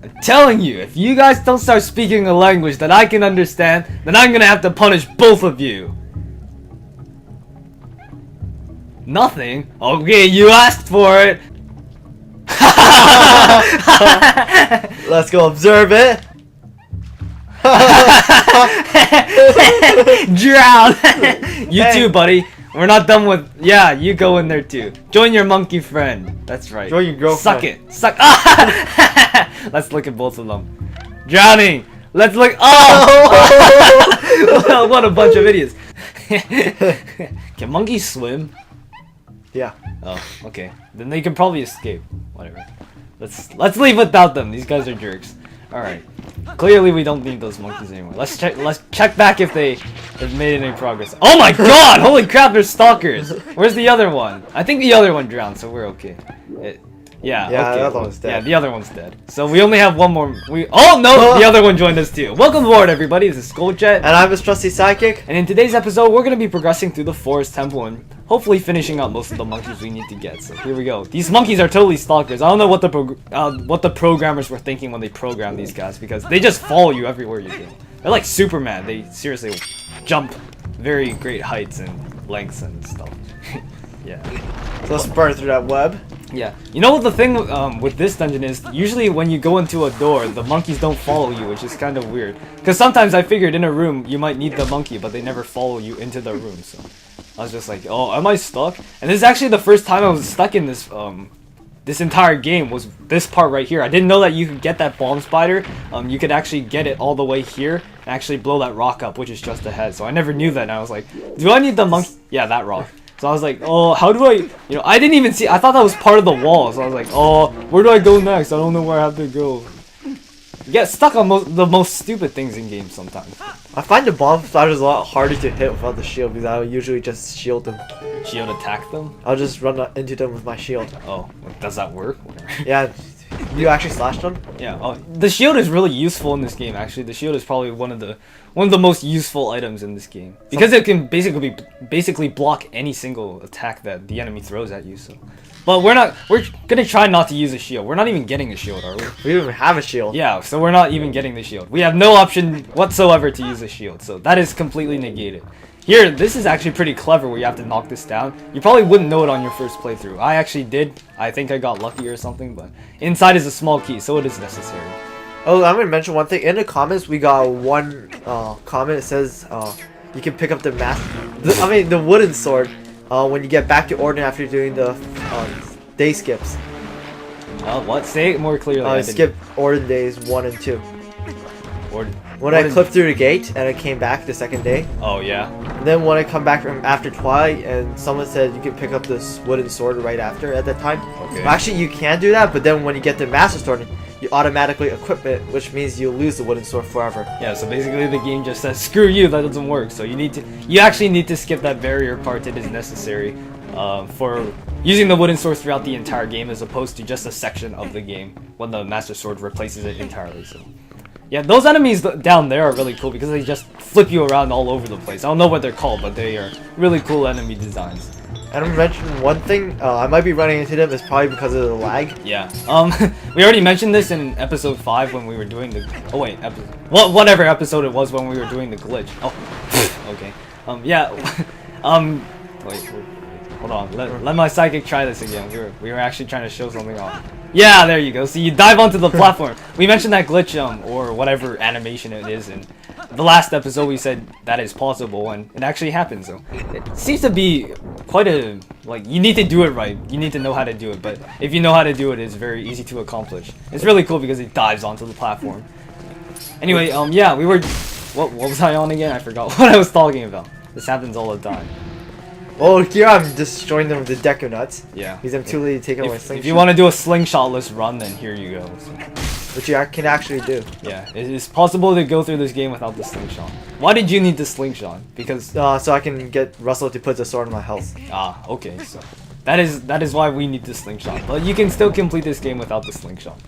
I'm telling you, if you guys don't start speaking a language that I can understand, then I'm gonna have to punish both of you. Nothing? Okay, you asked for it. Let's go observe it. Drown. You too, buddy. We're not done with. Yeah, you go in there too. Join your monkey friend. That's right. Join your girlfriend. Suck it. Suck. Let's look at both of them. Drowning. Let's look. Oh! What a bunch of idiots. Can monkeys swim? Yeah. Oh, okay. Then they can probably escape. Whatever. Let's leave without them. These guys are jerks. All right. Clearly, we don't need those monkeys anymore. Let's check back if they have made any progress. Oh my God! Holy crap! They're stalkers. Where's the other one? I think the other one drowned, so we're okay. Yeah. Yeah, okay. the other one's dead. Yeah, the other one's dead. So we only have one more. Oh no! The other one joined us too. Welcome aboard, everybody. This is Skulljet, And I'm his trusty sidekick. and in today's episode, we're gonna be progressing through the forest temple and hopefully finishing out most of the monkeys we need to get. So here we go. These monkeys are totally stalkers. I don't know what the programmers were thinking when they programmed these guys, because they just follow you everywhere you go. They're like Superman. They seriously jump very great heights and lengths and stuff. Yeah. So let's burn through that web. Yeah. You know what the thing with this dungeon is? Usually when you go into a door, the monkeys don't follow you, which is kind of weird. Because sometimes I figured in a room you might need the monkey, but they never follow you into the room. So I was just like, oh, am I stuck? And this is actually the first time I was stuck in this this entire game was this part right here. I didn't know that you could get that bomb spider. You could actually get it all the way here and actually blow that rock up, which is just ahead. So I never knew that, and I was like, do I need the monkey? Yeah, that rock. So I was like, oh, how do I, I didn't even see, I thought that was part of the wall. So I was like, oh, where do I go next? I don't know where I have to go. You get stuck on the most stupid things in games sometimes. I find the bomb spiders a lot harder to hit without the shield, because I'll usually just shield them. Shield attack them? I'll just run into them with my shield. Oh, does that work? Yeah. You actually slashed them? Yeah. Oh, the shield is really useful in this game. Actually, the shield is probably one of the most useful items in this game, because it can basically block any single attack that the enemy throws at you. So, but we're gonna try not to use a shield. We're not even getting a shield, are we? We don't even have a shield. Yeah. So we're not even getting the shield. We have no option whatsoever to use a shield. So that is completely negated. Here, this is actually pretty clever where you have to knock this down. You probably wouldn't know it on your first playthrough. I actually did. I think I got lucky or something, but inside is a small key, so it is necessary. Oh, I'm gonna mention one thing. In the comments, we got one comment. It says you can pick up the the wooden sword when you get back to Ordinary after doing the day skips. What? Say it more clearly. Skip Ordinary days 1 and 2. When I Ordin- clipped through the gate and I came back the second day. Oh yeah. And then when I come back from after Twilight, and someone said you can pick up this wooden sword right after at that time. Okay. Well, actually, you can do that, but then when you get the Master Sword, you automatically equip it, which means you lose the wooden sword forever. Yeah. So basically, the game just says, "Screw you, that doesn't work." So you actually need to skip that barrier part. It is necessary for using the wooden sword throughout the entire game, as opposed to just a section of the game when the Master Sword replaces it entirely. So. Yeah, those enemies down there are really cool because they just flip you around all over the place. I don't know what they're called, but they are really cool enemy designs. And I'm mentioning one thing, I might be running into them, it's probably because of the lag. Yeah. We already mentioned this in episode 5 when we were doing the... Oh wait, whatever episode it was when we were doing the glitch. Oh, okay. Yeah. Wait, hold on. Let my psychic try this again. We were actually trying to show something off. Yeah, there you go. So you dive onto the platform. We mentioned that glitch, or whatever animation it is, in the last episode. We said that is possible, and it actually happens. So it seems to be quite a, you need to do it right. You need to know how to do it, but if you know how to do it, it's very easy to accomplish. It's really cool because it dives onto the platform. Anyway, yeah, we were, what was I on again? I forgot what I was talking about. This happens all the time. Oh, here I'm destroying them with the Deco Nuts. Yeah. Because I'm too lazy to take out my slingshot. If you want to do a slingshot-less run, then here you go. So. Which you can actually do. Yeah, it is possible to go through this game without the slingshot. Why did you need the slingshot? Because... so I can get Russell to put the sword in my health. Ah, okay, so... That is why we need the slingshot. But you can still complete this game without the slingshot.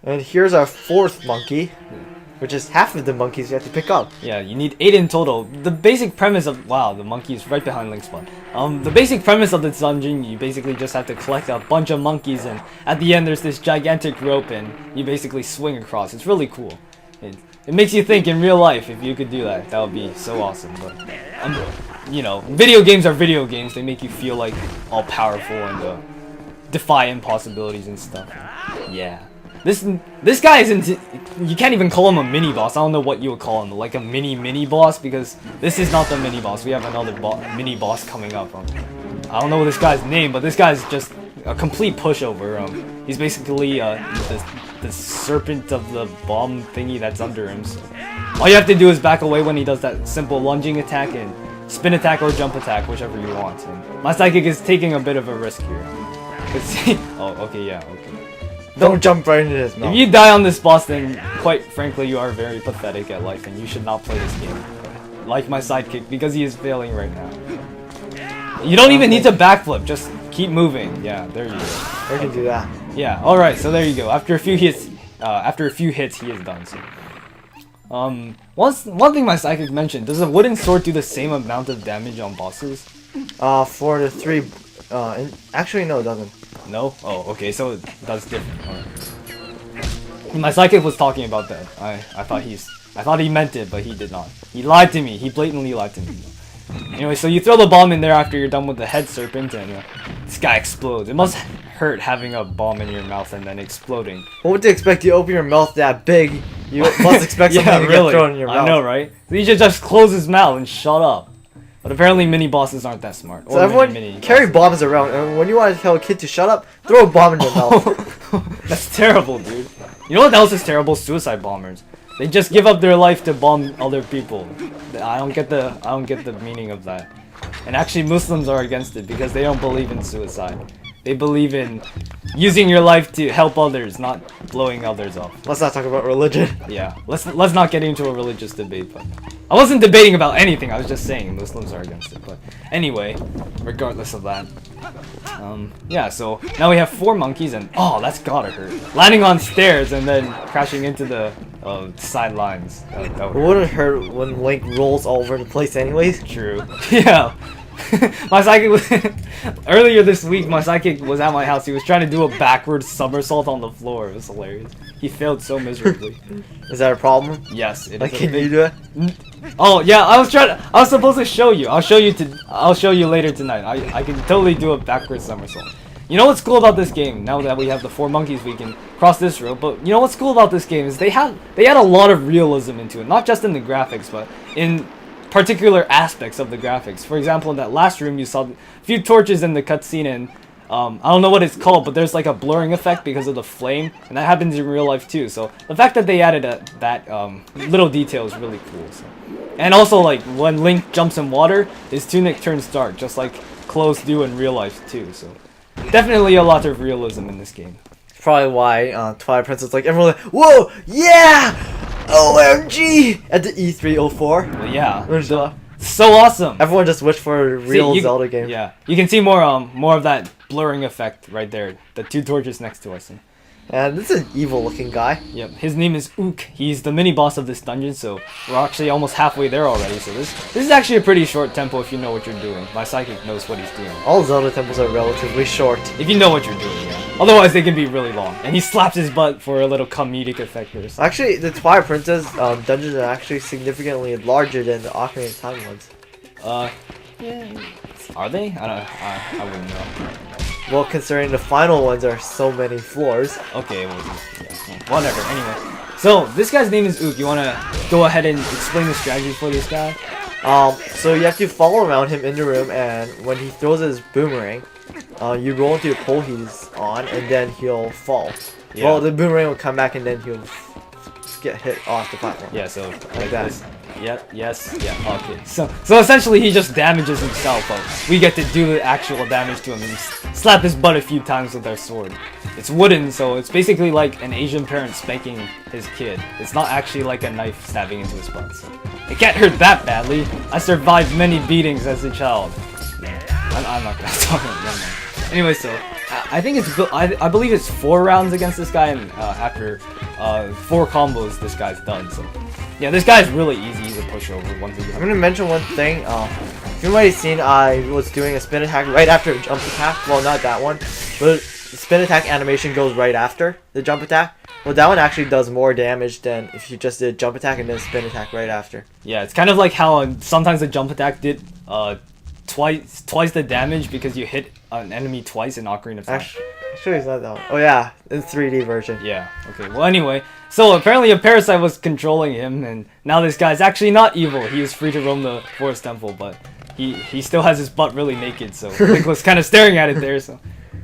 And here's our 4th monkey. which is half of the monkeys you have to pick up. Yeah, you need 8 in total. The basic premise of wow, the monkey is right behind Link's spawn. The basic premise of this dungeon, you basically just have to collect a bunch of monkeys, and at the end there's this gigantic rope, and you basically swing across. It's really cool. It makes you think in real life if you could do that. That would be so awesome. But you know, video games are video games. They make you feel like all powerful and defy impossibilities and stuff. Yeah. This guy isn't. You can't even call him a mini boss. I don't know what you would call him, like a mini boss, because this is not the mini boss. We have another mini boss coming up. I don't know this guy's name, but this guy's just a complete pushover. He's basically the serpent of the bomb thingy that's under him. So all you have to do is back away when he does that simple lunging attack and spin attack or jump attack, whichever you want. And my psychic is taking a bit of a risk here. Oh, okay, yeah, okay. Don't jump right into his mouth. If you die on this boss, then quite frankly, you are very pathetic at life, and you should not play this game. Like my sidekick, because he is failing right now. You don't even need to backflip, just keep moving. Yeah, there you go. I can do that. Yeah, alright, so there you go. After a few hits, he is done. So. One thing my psychic mentioned, does a wooden sword do the same amount of damage on bosses? For the 3, actually no, it doesn't. No? Oh, okay, so that's different. Alright. My psychic was talking about that. I thought he meant it, but he did not. He lied to me. He blatantly lied to me. Anyway, so you throw the bomb in there after you're done with the head serpent, and this guy explodes. It must hurt having a bomb in your mouth and then exploding. What would you expect? You open your mouth that big, you must expect something to get thrown in your mouth. I know, right? So you should just close his mouth and shut up. But apparently mini bosses aren't that smart. So everyone carry bombs around, and when you want to tell a kid to shut up, throw a bomb in their mouth. That's terrible, dude. You know what else is terrible? Suicide bombers. They just give up their life to bomb other people. I don't get the meaning of that. And actually Muslims are against it because they don't believe in suicide. They believe in using your life to help others, not blowing others off. Let's not talk about religion. Yeah, let's not get into a religious debate. But I wasn't debating about anything. I was just saying Muslims are against it. But anyway, regardless of that, yeah. So now we have 4 monkeys, and oh, that's gotta hurt. Landing on stairs and then crashing into the sidelines. That would wouldn't hurt when Link rolls all over the place, anyways. True. Yeah. My psychic was earlier this week. My psychic was at my house. He was trying to do a backwards somersault on the floor. It was hilarious. He failed so miserably. Is that a problem? Yes, it like, is. Can you do it? Oh yeah, I was supposed to show you. I'll show you later tonight. I can totally do a backwards somersault. You know what's cool about this game? Now that we have the 4 monkeys, we can cross this rope. But you know what's cool about this game is they add a lot of realism into it. Not just in the graphics, but in particular aspects of the graphics. For example, in that last room, you saw a few torches in the cutscene, and I don't know what it's called, but there's like a blurring effect because of the flame, and that happens in real life too. So the fact that they added that little detail is really cool. So. And also, like when Link jumps in water, his tunic turns dark, just like clothes do in real life too. So definitely a lot of realism in this game. It's probably why Twilight Princess, like everyone, like, whoa, yeah, OMG at the E304. Well, yeah, so awesome. Everyone just wished for a real Zelda game. Yeah, you can see more of that blurring effect right there. The 2 torches next to us. And this is an evil-looking guy. Yep, his name is Ook. He's the mini boss of this dungeon, so we're actually almost halfway there already. So this is actually a pretty short tempo if you know what you're doing. My psychic knows what he's doing. All Zelda temples are relatively short. If you know what you're doing, yeah. Otherwise, they can be really long. And he slaps his butt for a little comedic effect there. So. Actually, the Twilight Princess dungeons are actually significantly larger than the Ocarina of Time ones. Yeah. Are they? I wouldn't know. Well, considering the final ones are so many floors. Okay, well, yeah, whatever. Anyway, so this guy's name is Ook. You wanna go ahead and explain the strategy for this guy? So you have to follow around him in the room, and when he throws his boomerang, you roll into the pole he's on, and then he'll fall. Yeah. Well, the boomerang will come back, and then he'll get hit off the platform. Yeah, so like that. Yep, yes, yeah, okay. So essentially he just damages himself, but we get to do the actual damage to him and slap his butt a few times with our sword. It's wooden, so it's basically like an Asian parent spanking his kid. It's not actually like a knife stabbing into his butt, so it can't hurt that badly. I survived many beatings as a child. I'm not gonna talk about that. Anyway, so I think it's I believe it's 4 rounds against this guy, and after 4 combos, this guy's done. So yeah, this guy's really easy. He's a pushover once again. I'm gonna mention one thing. If you might have seen, I was doing a spin attack right after a jump attack. Well, not that one, but the spin attack animation goes right after the jump attack. Well, that one actually does more damage than if you just did a jump attack and then spin attack right after. Yeah, it's kind of like how sometimes the jump attack did twice the damage because you hit an enemy twice in Ocarina of Time. Actually, it's not that one. Oh yeah, in 3D version. Yeah, okay. Well, anyway, so apparently a parasite was controlling him, and now this guy's actually not evil. He is free to roam the forest temple, but he still has his butt really naked, so Link was kind of staring at it there, so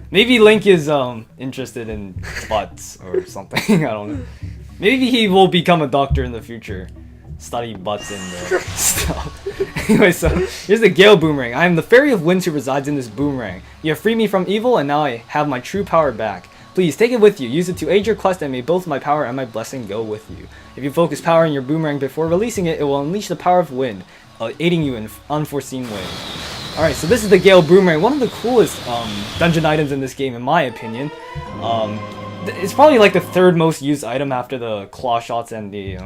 maybe Link is interested in butts or something. I don't know. Maybe he will become a doctor in the future. Study butts and stuff. Anyway, so here's the Gale Boomerang. I am the Fairy of Winds who resides in this boomerang. You have freed me from evil, and now I have my true power back. Please take it with you. Use it to aid your quest, and may both my power and my blessing go with you. If you focus power in your boomerang before releasing it, it will unleash the power of wind, aiding you in unforeseen ways. Alright, so this is the Gale Boomerang. One of the coolest dungeon items in this game, in my opinion. It's probably like the 3rd most used item after the claw shots and the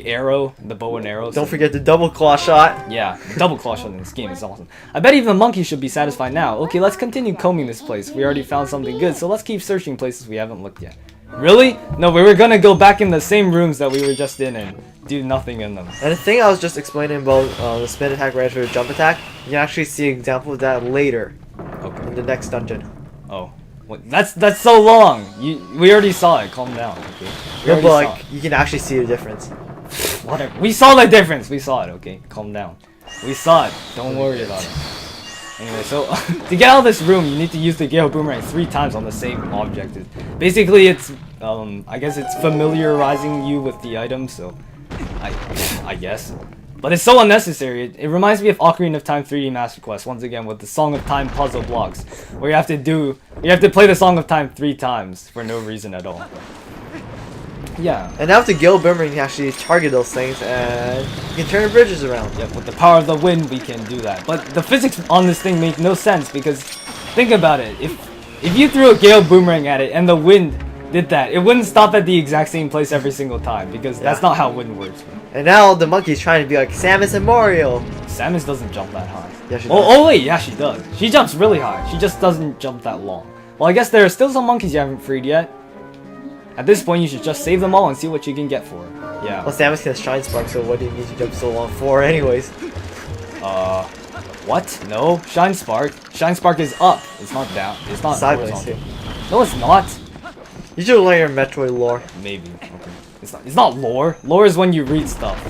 arrow, the bow and arrow. Don't forget the double claw shot. Yeah, the double claw shot in this game is awesome. I bet even the monkey should be satisfied now. Okay, let's continue combing this place. We already found something good, so let's keep searching places we haven't looked yet. Really? No, we were gonna go back in the same rooms that we were just in and do nothing in them. And the thing I was just explaining about the spin attack right after the jump attack, you can actually see an example of that later. Okay. In the next dungeon. Oh. What? That's so long. We already saw it. Calm down. Okay. No, but like you can actually see the difference. Whatever. We saw the difference. We saw it. Okay. Calm down. We saw it. Don't worry about it. Anyway, so to get out of this room, you need to use the Gale Boomerang 3 times on the same object. Basically, it's I guess it's familiarizing you with the item. So I guess. But it's so unnecessary. It reminds me of Ocarina of Time 3D Master Quest once again with the Song of Time puzzle blocks, where you have to play the Song of Time 3 times for no reason at all. Yeah. And now with the Gale Boomerang, you can actually target those things and you can turn the bridges around. Yep, with the power of the wind, we can do that. But the physics on this thing make no sense because think about it. If you threw a Gale Boomerang at it and the wind did that, it wouldn't stop at the exact same place every single time because that's not how wind works. And now the monkey's trying to be like Samus and Mario. Samus doesn't jump that high. Yeah, she does. Oh wait, yeah, she does. She jumps really high. She just doesn't jump that long. Well, I guess there are still some monkeys you haven't freed yet. At this point, you should just save them all and see what you can get for it. Yeah. Well, Samus can Shine Spark, so what do you need to jump so long for anyways? What? No, Shine Spark. Shine Spark is up. It's not down. It's not sideways too. No, it's not. You should learn your Metroid lore. Maybe. Okay. It's not lore. Lore is when you read stuff.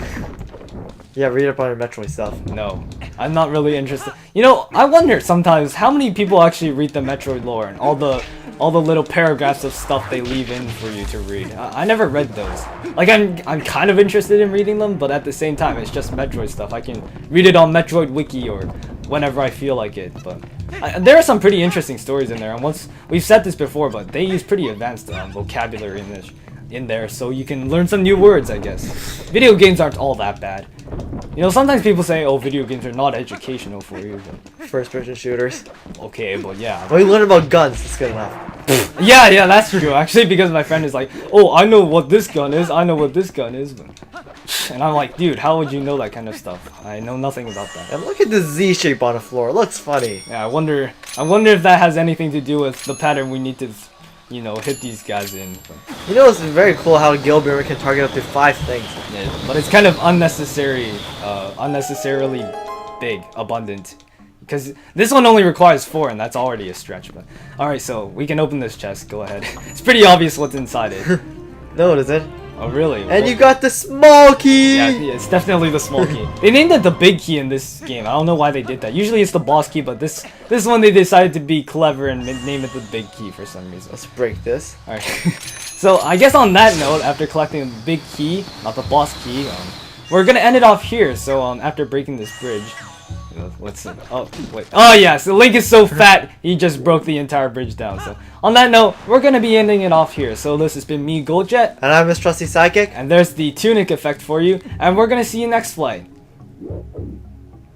Yeah, read up on your Metroid stuff. No, I'm not really interested. You know, I wonder sometimes how many people actually read the Metroid lore and all the little paragraphs of stuff they leave in for you to read. I never read those. Like I'm kind of interested in reading them, but at the same time, it's just Metroid stuff. I can read it on Metroid Wiki or whenever I feel like it. But there are some pretty interesting stories in there. And once we've said this before, but they use pretty advanced vocabulary in there, so you can learn some new words, I guess. Video games aren't all that bad. You know, sometimes people say, oh, video games are not educational for you. But first-person shooters. Okay, but yeah. Well, you learn about guns. That's good enough. Yeah, that's true. Actually, because my friend is like, oh, I know what this gun is. I know what this gun is. And I'm like, dude, how would you know that kind of stuff? I know nothing about that. And look at the Z shape on the floor. It looks funny. Yeah, I wonder if that has anything to do with the pattern we need to, you know, hit these guys in. You know, it's very cool how Gale Boomerang can target up to 5 things. Yeah, but it's kind of unnecessarily big, abundant. Because this one only requires 4, and that's already a stretch. But alright, so we can open this chest. Go ahead. It's pretty obvious what's inside it. No, it isn't. Oh, really? And you got the small key! Yeah, it's definitely the small key. They named it the big key in this game. I don't know why they did that. Usually it's the boss key, but this one they decided to be clever and name it the big key for some reason. Let's break this. Alright. So, I guess on that note, after collecting the big key, not the boss key, we're gonna end it off here. So, after breaking this bridge... Let's see. Oh, wait. Oh, yeah. So Link is so fat, he just broke the entire bridge down. So, on that note, we're going to be ending it off here. So, this has been me, Goldjet. And I'm Miss Trusty Psychic. And there's the tunic effect for you. And we're going to see you next flight.